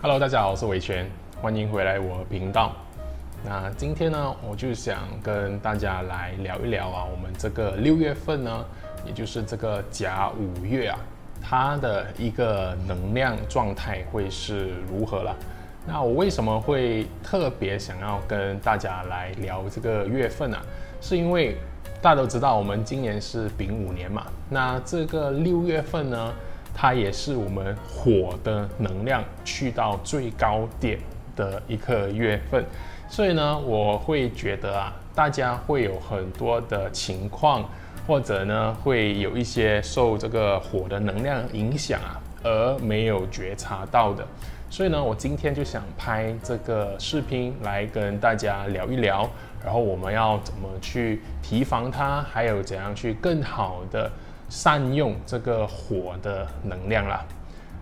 Hello，大家好，我是伟权，欢迎回来我频道。那今天呢，我就想跟大家来聊一聊我们这个6月份呢，也就是这个甲午月它的一个能量状态会是如何了。那我为什么会特别想要跟大家来聊这个月份是因为大家都知道我们今年是丙午年嘛，那这个6月份呢，它也是我们火的能量去到最高点的一个月份，所以呢，我会觉得大家会有很多的情况，或者呢，会有一些受这个火的能量影响而没有觉察到的。所以呢，我今天就想拍这个视频来跟大家聊一聊，然后我们要怎么去提防它，还有怎样去更好的善用这个火的能量啦。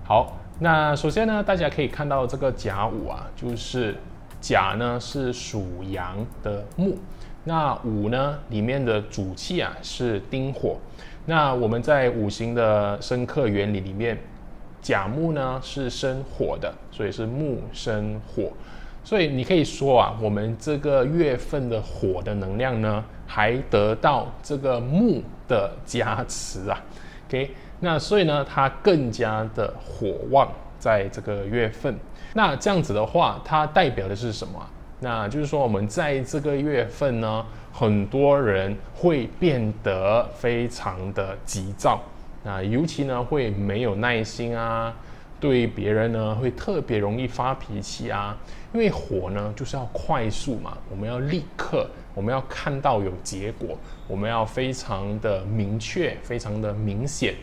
好，那首先呢，大家可以看到这个甲午就是甲呢是属阳的木，那午呢里面的主气是丁火。那我们在五行的生克原理里面，甲木呢是生火的，所以是木生火。所以你可以说我们这个月份的火的能量呢，还得到这个木的加持OK， 那所以呢，它更加的火旺在这个月份。那这样子的话，它代表的是什么那就是说，我们在这个月份呢，很多人会变得非常的急躁，那尤其呢会没有耐心对别人呢会特别容易发脾气因为火呢就是要快速嘛，我们要立刻，我们要看到有结果，我们要非常的明确，非常的明显。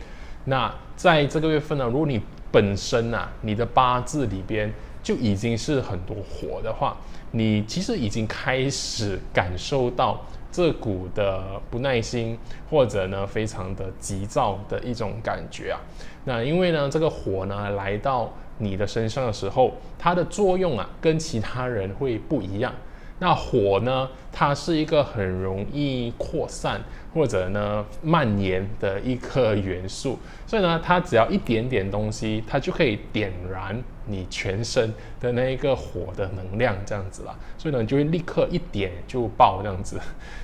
那在这个月份呢，如果你本身你的八字里边就已经是很多火的话，你其实已经开始感受到这股的不耐心，或者呢非常的急躁的一种感觉那因为呢这个火呢来到你的身上的时候，它的作用跟其他人会不一样。那火呢，它是一个很容易扩散或者呢蔓延的一个元素，所以呢，它只要一点点东西，它就可以点燃你全身的那一个火的能量，这样子啦。所以呢，你就会立刻一点就爆这样子。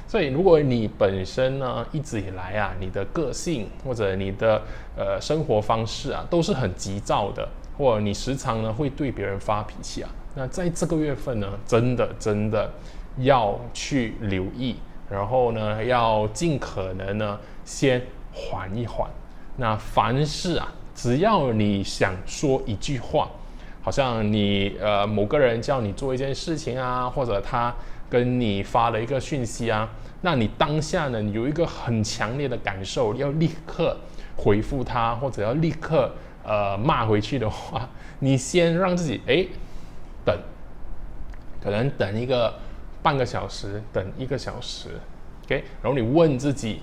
所以，如果你本身呢一直以来你的个性或者你的生活方式都是很急躁的，或者你时常呢会对别人发脾气那在这个月份呢，真的要去留意，然后呢，要尽可能呢先缓一缓。那凡事只要你想说一句话，好像你某个人叫你做一件事情或者他跟你发了一个讯息那你当下呢，你有一个很强烈的感受，要立刻回复他，或者要立刻骂回去的话，你先让自己等，可能等一个半个小时，等1个小时 ，OK， 然后你问自己，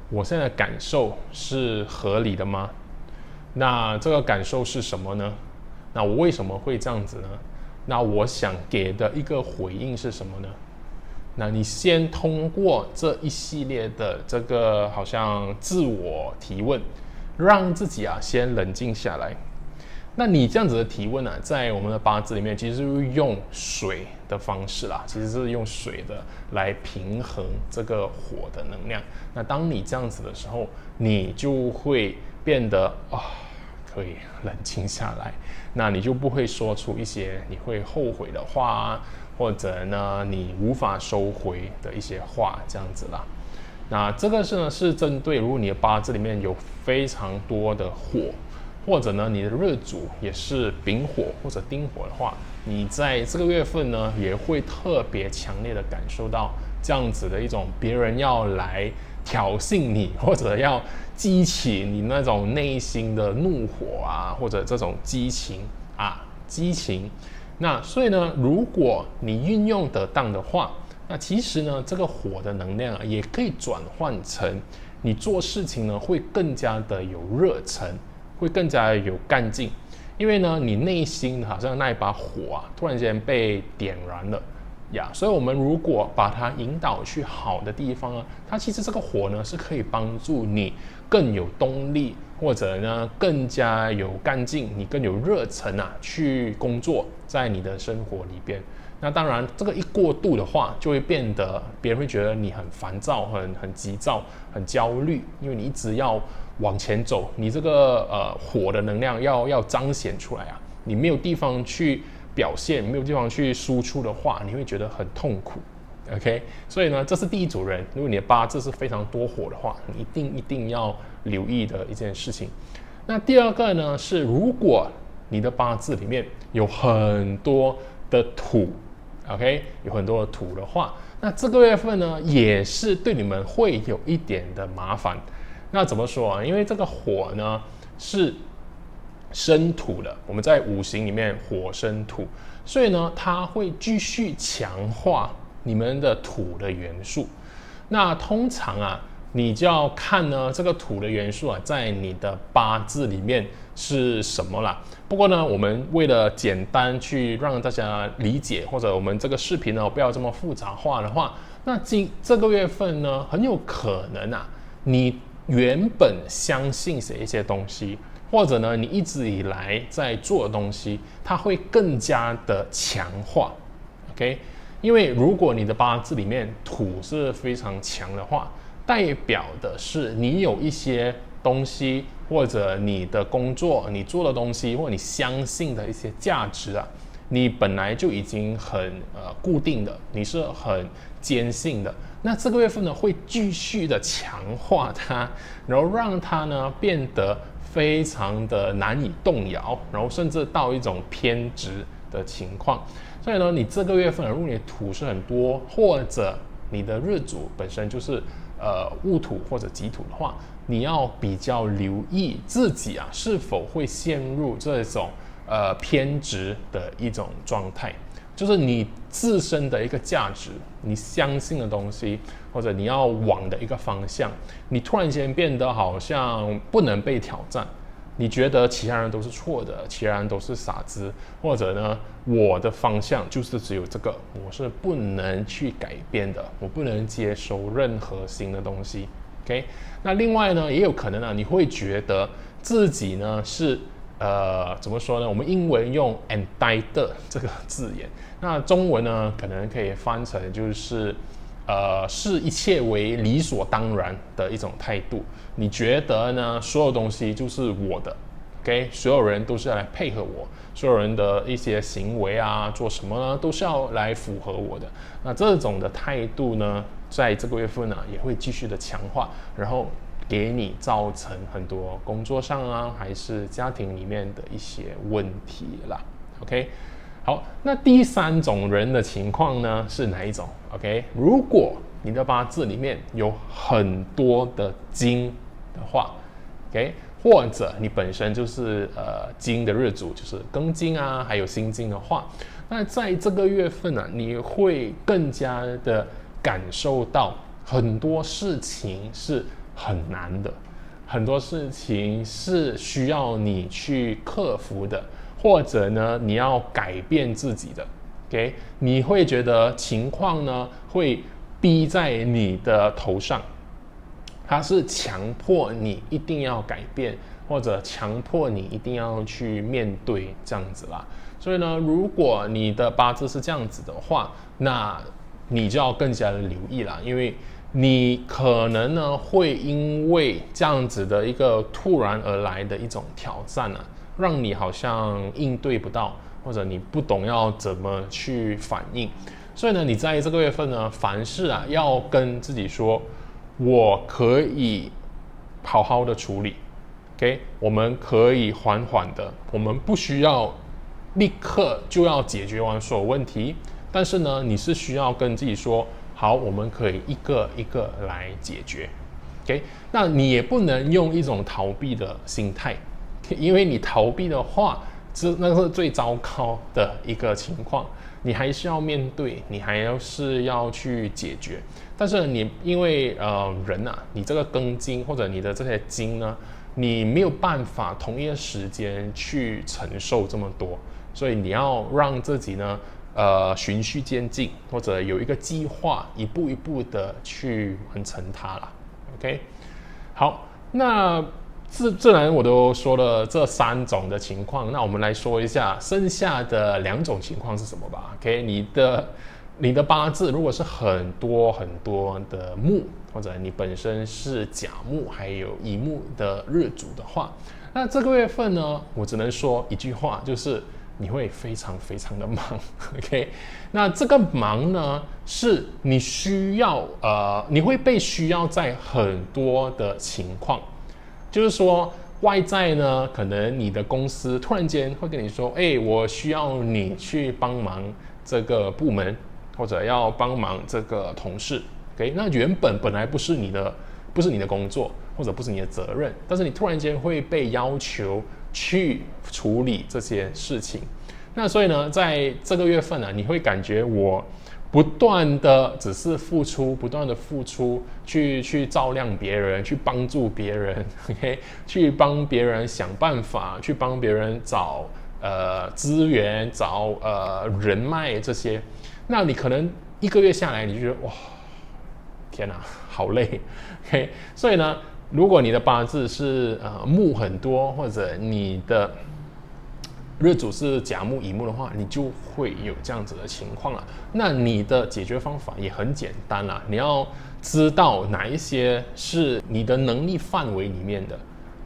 我现在的感受是合理的吗？那这个感受是什么呢？那我为什么会这样子呢？那我想给的一个回应是什么呢？那你先通过这一系列的这个好像自我提问，让自己先冷静下来。那你这样子的提问在我们的八字里面，其实是用水的方式其实是用水的来平衡这个火的能量。那当你这样子的时候，你就会变得可以冷静下来，那你就不会说出一些你会后悔的话或者呢你无法收回的一些话，这样子啦。那这个是针对如果你的八字里面有非常多的火，或者呢你的日主也是丙火或者丁火的话，你在这个月份呢也会特别强烈的感受到这样子的一种别人要来挑衅你，或者要激起你那种内心的怒火或者这种激情。那所以呢，如果你运用得当的话，那其实呢这个火的能量也可以转换成你做事情呢会更加的有热忱，会更加有干劲。因为呢你内心好像那一把火突然间被点燃了所以我们如果把它引导去好的地方它其实这个火呢是可以帮助你更有动力，或者呢更加有干劲，你更有热忱啊去工作在你的生活里边。那当然，这个一过度的话，就会变得别人会觉得你很烦躁、很急躁、很焦虑，因为你一直要往前走，你这个火的能量要彰显出来啊，你没有地方去表现，没有地方去输出的话，你会觉得很痛苦。OK， 所以呢，这是第一组人。如果你的八字是非常多火的话，你一定要留意的一件事情。那第二个呢，是如果你的八字里面有很多的土。OK， 有很多的土的话，那这个月份呢，也是对你们会有一点的麻烦。那怎么说啊？因为这个火呢是生土的，我们在五行里面火生土，所以呢，它会继续强化你们的土的元素。那通常啊，你就要看呢这个土的元素啊，在你的八字里面是什么啦。不过呢，我们为了简单去让大家理解，或者我们这个视频呢不要这么复杂化的话，那这个月份呢，很有可能啊，你原本相信的一些东西，或者呢你一直以来在做的东西，它会更加的强化。OK， 因为如果你的八字里面土是非常强的话，代表的是你有一些东西，或者你的工作，你做的东西，或者你相信的一些价值啊，你本来就已经很固定的，你是很坚信的。那这个月份呢，会继续的强化它，然后让它呢变得非常的难以动摇，然后甚至到一种偏执的情况。所以呢，你这个月份如果你的土是很多，或者你的日主本身就是戊土或者己土的话，你要比较留意自己啊是否会陷入这种偏执的一种状态，就是你自身的一个价值，你相信的东西，或者你要往的一个方向，你突然间变得好像不能被挑战。你觉得其他人都是错的，其他人都是傻子，或者呢，我的方向就是只有这个，我是不能去改变的，我不能接受任何新的东西。OK， 那另外呢，也有可能啊，你会觉得自己呢是怎么说呢？我们英文用 entitled 这个字眼，那中文呢可能可以翻成就是视一切为理所当然的一种态度。你觉得呢？所有东西就是我的 ，OK， 所有人都是要来配合我，所有人的一些行为啊，做什么呢，都是要来符合我的。那这种的态度呢，在这个月份呢，也会继续的强化，然后给你造成很多工作上啊，还是家庭里面的一些问题啦。OK， 好，那第三种人的情况呢是哪一种 ？OK， 如果你的八字里面有很多的金的话 ，OK， 或者你本身就是金的日主，就是庚金啊，还有辛金的话，那在这个月份呢，你会更加的感受到很多事情是很难的，很多事情是需要你去克服的，或者呢，你要改变自己的。OK， 你会觉得情况呢会逼在你的头上。它是强迫你一定要改变，或者强迫你一定要去面对这样子啦。所以呢，如果你的八字是这样子的话，那你就要更加的留意啦，因为你可能呢会因为这样子的一个突然而来的一种挑战啊，让你好像应对不到，或者你不懂要怎么去反应。所以呢，你在这个月份呢，凡事啊要跟自己说，我可以好好的处理 ，OK， 我们可以缓缓的，我们不需要立刻就要解决完所有问题，但是呢，你是需要跟自己说，好，我们可以一个一个来解决 ，OK， 那你也不能用一种逃避的心态，因为你逃避的话，那是最糟糕的一个情况。你还是要面对，你还是要去解决。但是你因为人啊，你这个庚金或者你的这些金呢，你没有办法同一个时间去承受这么多，所以你要让自己呢循序渐进，或者有一个计划，一步一步的去完成它啦。OK， 好，那自然我都说了这3种的情况，那我们来说一下剩下的2种情况是什么吧。OK， 你的八字如果是很多很多的木，或者你本身是甲木还有乙木的日主的话，那这个月份呢，我只能说一句话，就是你会非常非常的忙。OK， 那这个忙呢，是你需要你会被需要在很多的情况。就是说，外在呢，可能你的公司突然间会跟你说，我需要你去帮忙这个部门，或者要帮忙这个同事。OK， 那本来不是你的工作，或者不是你的责任，但是你突然间会被要求去处理这些事情。那所以呢，在这个月份呢，你会感觉我不断的只是付出，不断的付出，去照亮别人，去帮助别人 ，OK， 去帮别人想办法，去帮别人找资源，找人脉这些。那你可能1个月下来，你就觉得哇，天哪，好累 ，OK。所以呢，如果你的八字是木很多，或者你的日主是甲木乙木的话，你就会有这样子的情况了。那你的解决方法也很简单啦，你要知道哪一些是你的能力范围里面的，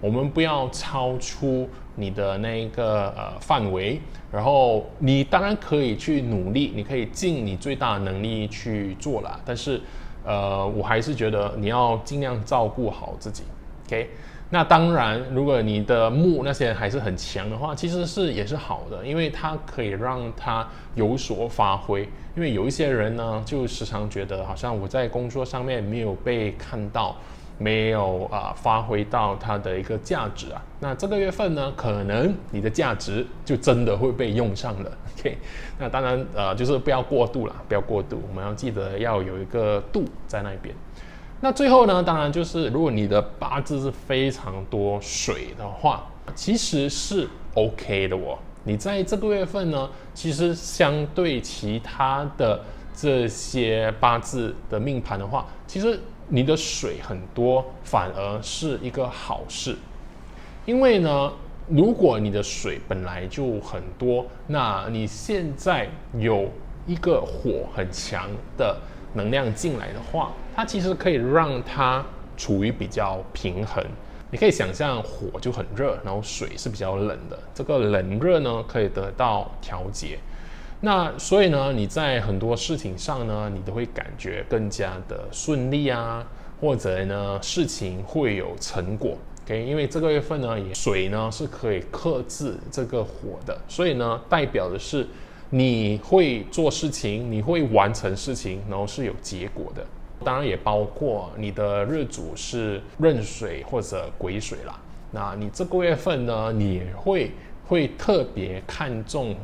我们不要超出你的那个范围。然后你当然可以去努力，你可以尽你最大的能力去做啦，但是我还是觉得你要尽量照顾好自己 ，OK。那当然，如果你的木那些还是很强的话，其实也是好的，因为它可以让它有所发挥。因为有一些人呢，就时常觉得好像我在工作上面没有被看到，没有发挥到它的一个价值啊。那这个月份呢，可能你的价值就真的会被用上了。OK， 那当然就是不要过度啦，不要过度，我们要记得要有一个度在那边。那最后呢，当然就是如果你的八字是非常多水的话，其实是 OK 的哦。你在这个月份呢，其实相对其他的这些八字的命盘的话，其实你的水很多，反而是一个好事。因为呢，如果你的水本来就很多，那你现在有一个火很强的能量进来的话，它其实可以让它处于比较平衡。你可以想象火就很热，然后水是比较冷的，这个冷热呢可以得到调节。那所以呢，你在很多事情上呢，你都会感觉更加的顺利啊，或者呢事情会有成果。OK， 因为这个月份呢，水呢是可以克制这个火的，所以呢代表的是你会做事情，你会完成事情，然后是有结果的。当然也包括你的日主是壬水或者癸水啦。那你这个月份呢，你会特别看重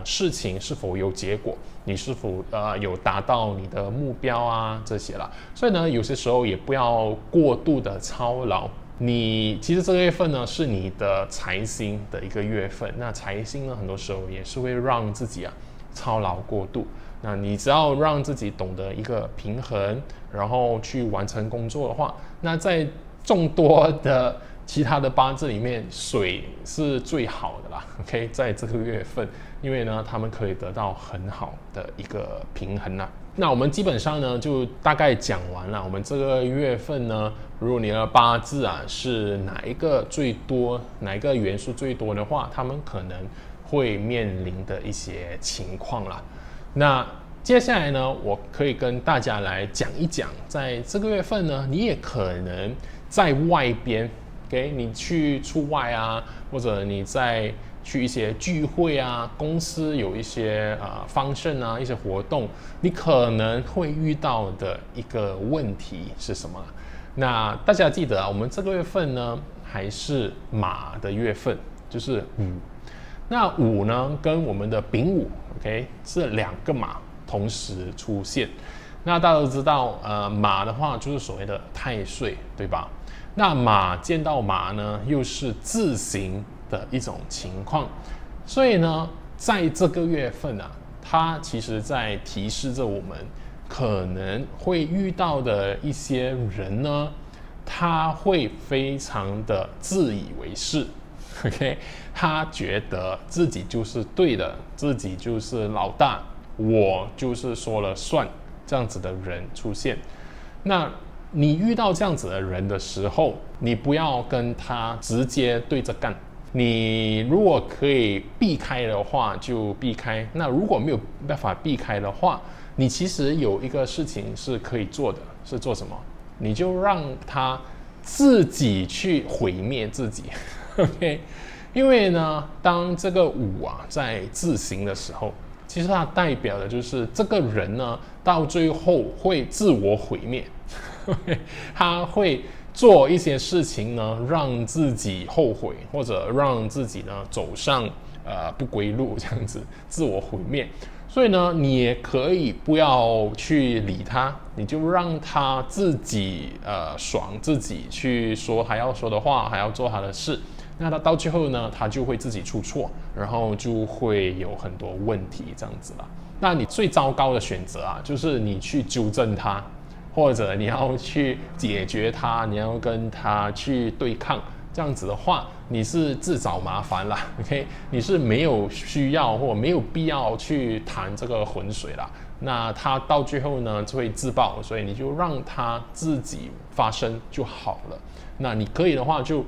事情是否有结果，你是否有达到你的目标啊这些啦。所以呢，有些时候也不要过度的操劳。其实这个月份呢是你的财星的一个月份，那财星呢很多时候也是会让自己操劳过度。那你只要让自己懂得一个平衡，然后去完成工作的话，那在众多的其他的八字里面，水是最好的啦。OK， 在这个月份，因为呢，他们可以得到很好的一个平衡啦。那我们基本上呢，就大概讲完了。我们这个月份呢，如果你的八字是哪一个最多，哪一个元素最多的话，他们可能会面临的一些情况啦。那接下来呢，我可以跟大家来讲一讲，在这个月份呢，你也可能在外边，给你去出外啊，或者你在去一些聚会啊，公司有一些function啊，一些活动，你可能会遇到的一个问题是什么？那大家记得我们这个月份呢，还是马的月份，就是午。那午呢，跟我们的丙午 ，OK， 是2个马同时出现。那大家都知道，马的话就是所谓的太岁，对吧？那马见到马呢，又是自刑的一种情况，所以呢，在这个月份它其实在提示着我们，可能会遇到的一些人呢，他会非常的自以为是。OK， 他觉得自己就是对的，自己就是老大，我就是说了算，这样子的人出现。那你遇到这样子的人的时候，你不要跟他直接对着干。你如果可以避开的话，就避开。那如果没有办法避开的话，你其实有一个事情是可以做的，是做什么？你就让他自己去毁灭自己。OK， 因为呢，当这个5啊在自行的时候，其实它代表的就是这个人呢，到最后会自我毁灭。他会做一些事情呢，让自己后悔，或者让自己呢走上不归路，这样子自我毁灭。所以呢，你也可以不要去理他，你就让他自己爽，自己去说还要说的话，还要做他的事。那他到最后呢，他就会自己出错，然后就会有很多问题这样子啦。那你最糟糕的选择啊，就是你去纠正他，或者你要去解决他，你要跟他去对抗。这样子的话，你是自找麻烦啦 ，OK？ 你是没有需要或没有必要去淌这个浑水啦。那他到最后呢就会自爆，所以你就让他自己发生就好了。那你可以的话就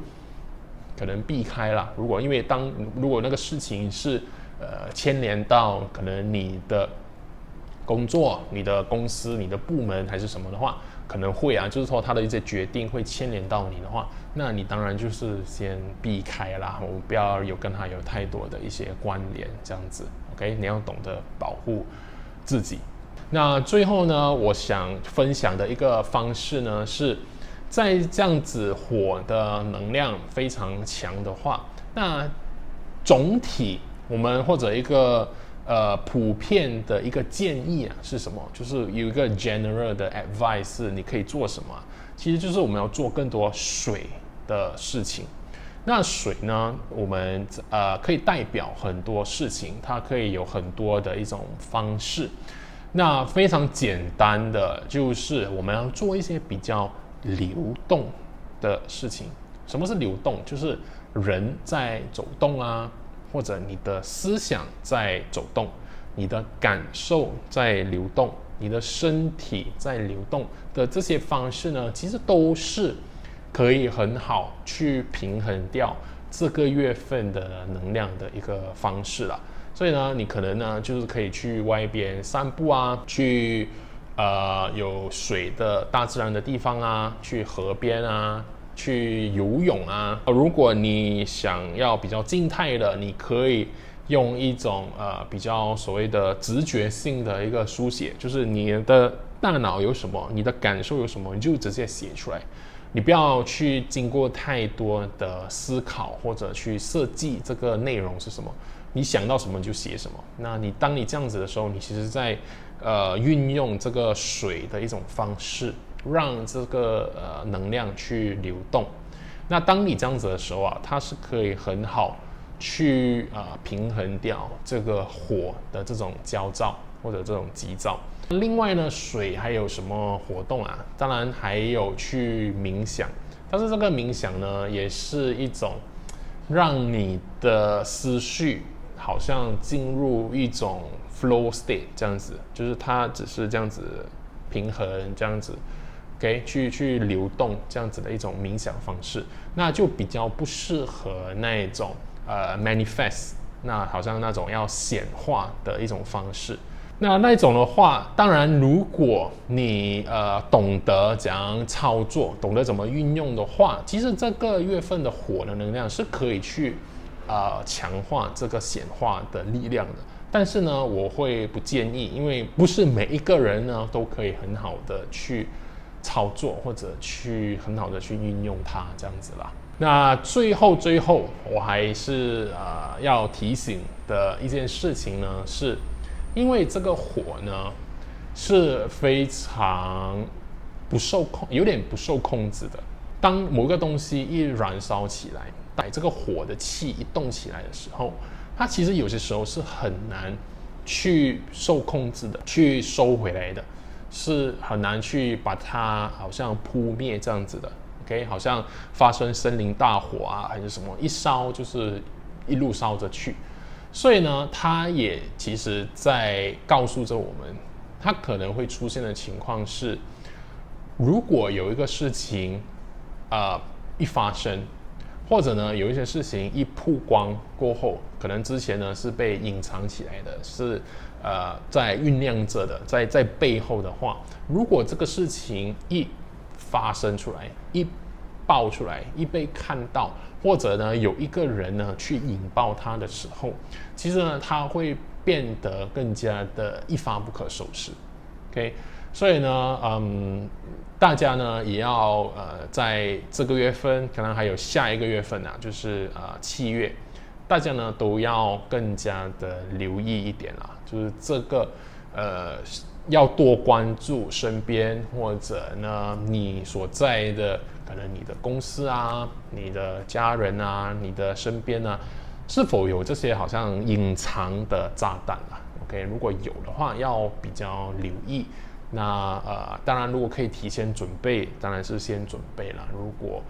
可能避开啦。如果那个事情是牵连到可能你的工作、你的公司、你的部门还是什么的话，可能会啊，就是说他的一些决定会牵连到你的话，那你当然就是先避开啦，我不要跟他有太多的一些关联，这样子 ，OK？ 你要懂得保护自己。那最后呢，我想分享的一个方式呢，是在这样子火的能量非常强的话，那总体我们或者一个普遍的一个建议啊是什么？就是有一个 general 的 advice， 你可以做什么？其实就是我们要做更多水的事情。那水呢，我们可以代表很多事情，它可以有很多的一种方式。那非常简单的就是我们要做一些比较流动的事情。什么是流动？就是人在走动啊，或者你的思想在走动，你的感受在流动，你的身体在流动的这些方式呢，其实都是可以很好去平衡掉这个月份的能量的一个方式啦。所以呢，你可能呢就是可以去外边散步啊，去有水的大自然的地方啊，去河边啊，去游泳啊。如果你想要比较静态的，你可以用一种比较所谓的直觉性的一个书写，就是你的大脑有什么，你的感受有什么，你就直接写出来。你不要去经过太多的思考或者去设计这个内容是什么，你想到什么就写什么。那当你这样子的时候，你其实在运用这个水的一种方式，让这个能量去流动。那当你这样子的时候啊，它是可以很好去平衡掉这个火的这种焦躁或者这种急躁。另外呢，水还有什么活动啊？当然还有去冥想，但是这个冥想呢，也是一种让你的思绪好像进入一种 flow state 这样子，就是它只是这样子平衡这样子。OK， 去流动这样子的一种冥想方式，那就比较不适合那种manifest， 那好像那种要显化的一种方式。那种的话，当然如果你懂得怎样操作，懂得怎么运用的话，其实这个月份的火的能量是可以去强化这个显化的力量的。但是呢，我会不建议，因为不是每一个人呢都可以很好的去操作或者去很好的去运用它这样子啦。那最后我还是要提醒的一件事情呢，是因为这个火呢是非常有点不受控制的。当某个东西一燃烧起来，当这个火的气一动起来的时候，它其实有些时候是很难去受控制的，去收回来的，是很难去把它好像扑灭这样子的。，OK， 好像发生森林大火啊，还是什么，一烧就是一路烧着去。所以呢，它也其实在告诉着我们，它可能会出现的情况是，如果有一个事情，一发生，或者呢有一些事情一曝光过后，可能之前呢是被隐藏起来的，是在酝酿着的，在背后的话，如果这个事情一发生出来，一爆出来，一被看到，或者呢有一个人呢去引爆它的时候，其实呢它会变得更加的一发不可收拾。OK， 所以呢，大家呢也要在这个月份，可能还有下一个月份啊，就是7月，大家呢都要更加的留意一点啦，就是这个要多关注身边或者呢你所在的可能你的公司啊、你的家人啊、你的身边啊，是否有这些好像隐藏的炸弹啊 ？OK， 如果有的话，要比较留意。那当然，如果可以提前准备，当然是先准备了。如果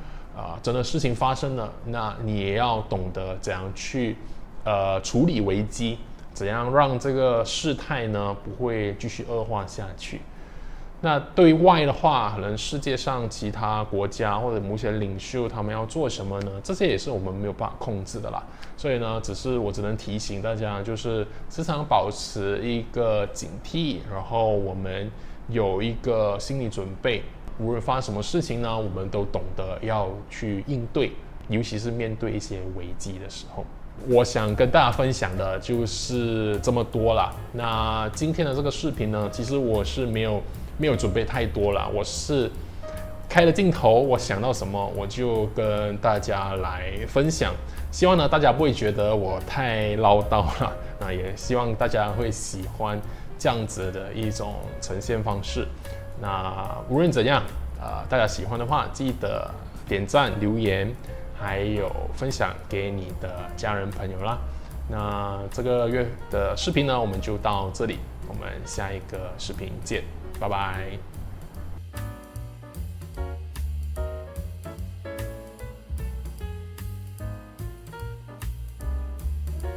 真的事情发生了，那你也要懂得怎样去处理危机，怎样让这个事态呢不会继续恶化下去。那对外的话，可能世界上其他国家或者某些领袖他们要做什么呢？这些也是我们没有办法控制的啦。所以呢，我只能提醒大家，就是时常保持一个警惕，然后我们有一个心理准备，无论发生什么事情呢，我们都懂得要去应对，尤其是面对一些危机的时候。我想跟大家分享的就是这么多啦。那今天的这个视频呢，其实我是没有准备太多啦，我是开了镜头，我想到什么我就跟大家来分享。希望呢大家不会觉得我太唠叨了，那也希望大家会喜欢这样子的一种呈现方式。那无论怎样，大家喜欢的话，记得点赞、留言，还有分享给你的家人朋友啦。那这个月的视频呢，我们就到这里，我们下一个视频见，拜拜。